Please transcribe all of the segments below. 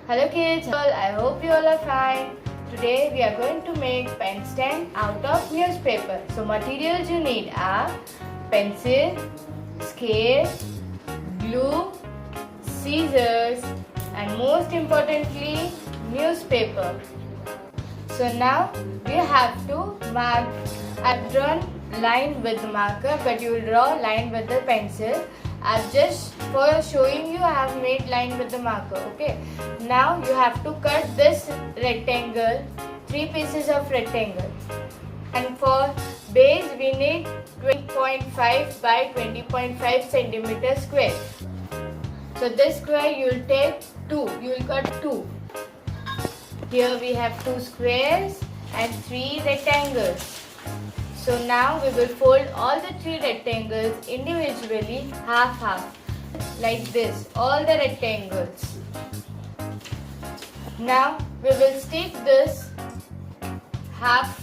Hello kids, I hope you all are fine. Today we are going to make pen stand out of newspaper. So materials you need are pencil, scale, glue, scissors and most importantly newspaper. So now we have to mark. I've drawn line with the marker but you will draw line with the pencil. I've just for showing you I have made line with the marker. Okay. Now you have to cut this rectangle, 3 pieces of rectangle. And for base we need 20.5 by 20.5 centimeter square. So this square you will take 2. You will cut 2. Here we have 2 squares and 3 rectangles. So now we will fold all the 3 rectangles individually half like this, all the rectangles. Now we will stick this half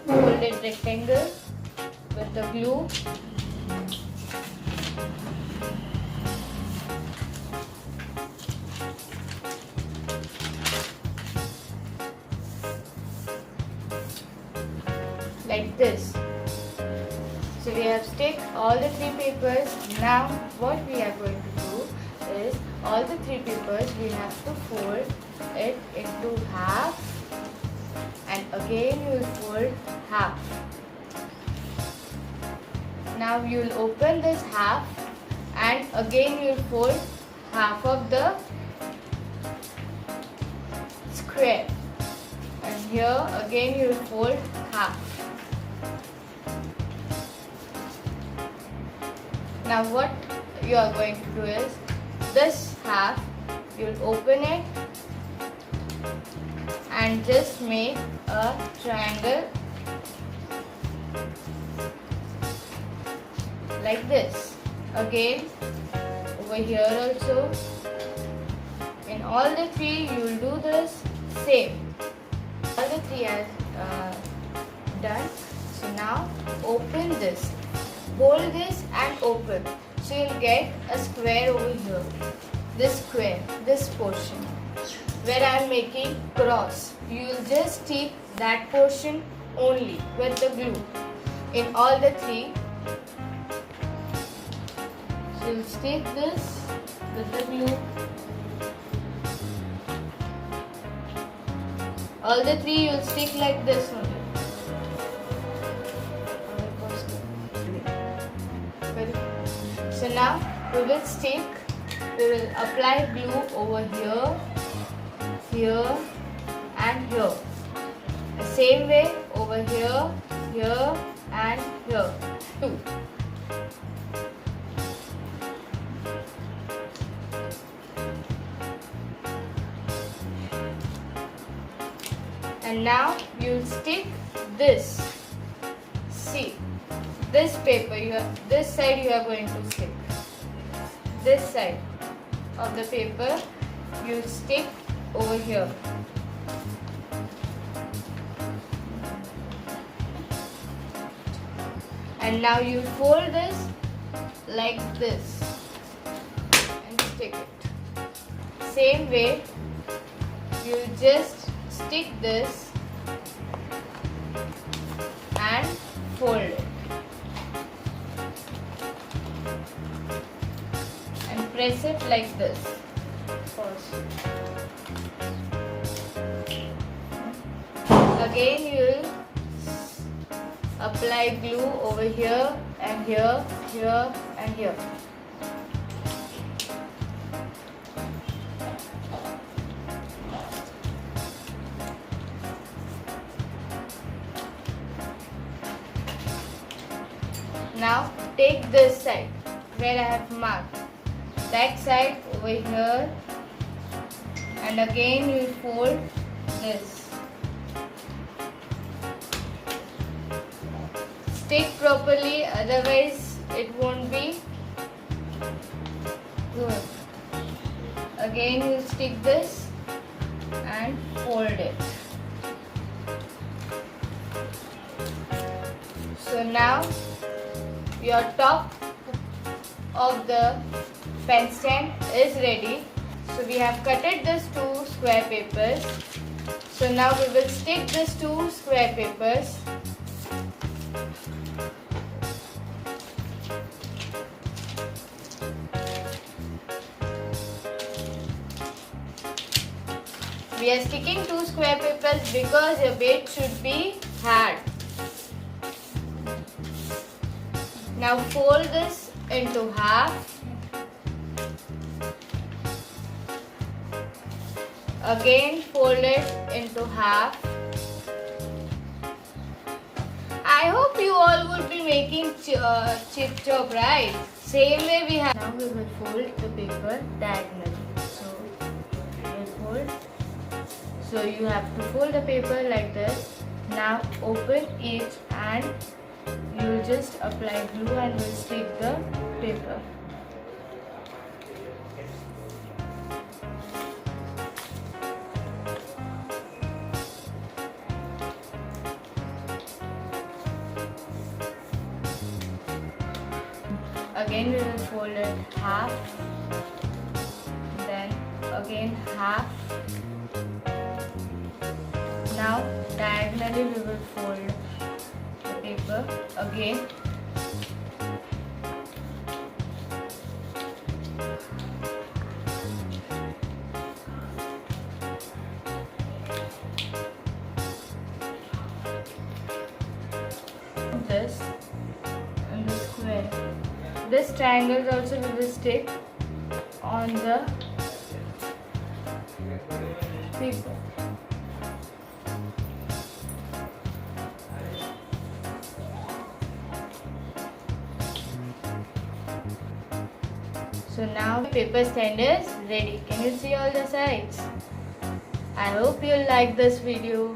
folded rectangle with the glue. Like this. So we have stick all the 3 papers. Now what we are going to do is all the 3 papers we have to fold it into half and again you will fold half. Now you will open this half and again you will fold half of the square and here again you will fold half. Now what you are going to do is this half you will open it and just make a triangle like this. Again over here also. In all the 3 you will do this same. All the 3 are done. So now open this. Hold this and open. So you will get a square over here. This square, this portion. Where I am making cross. You will just stick that portion only with the glue. In all the 3. So you will stick this with the glue. All the 3 you will stick like this only. So now we will apply glue over here, here and here. The same way over here, here and here too. And now you will stick this. See. This paper, this side you are going to stick. This side of the paper you stick over here. And now you fold this like this and stick it. Same way you just stick this and fold it. Press it like this first. Again you will apply glue over here and here, here and here. Now take this side where I have marked. That side over here and again you fold this. Stick properly, otherwise it won't be good. Again you stick this and fold it. So now your top of the pen stand is ready. So we have cutted these 2 square papers. So now we will stick these 2 square papers. We are sticking 2 square papers because your bait should be hard. Now fold this into half. Again fold it into half. I hope you all would be making chip chop, right? Same way we have. Now we will fold the paper diagonally. So we will fold. So you have to fold the paper like this. Now open each and you will just apply glue and will stick the paper. Again we will fold it half, then again half. Now diagonally we will fold the paper again. This and the square. This triangle also we will stick on the paper. So now paper stand is ready. Can you see all the sides? I hope you like this video.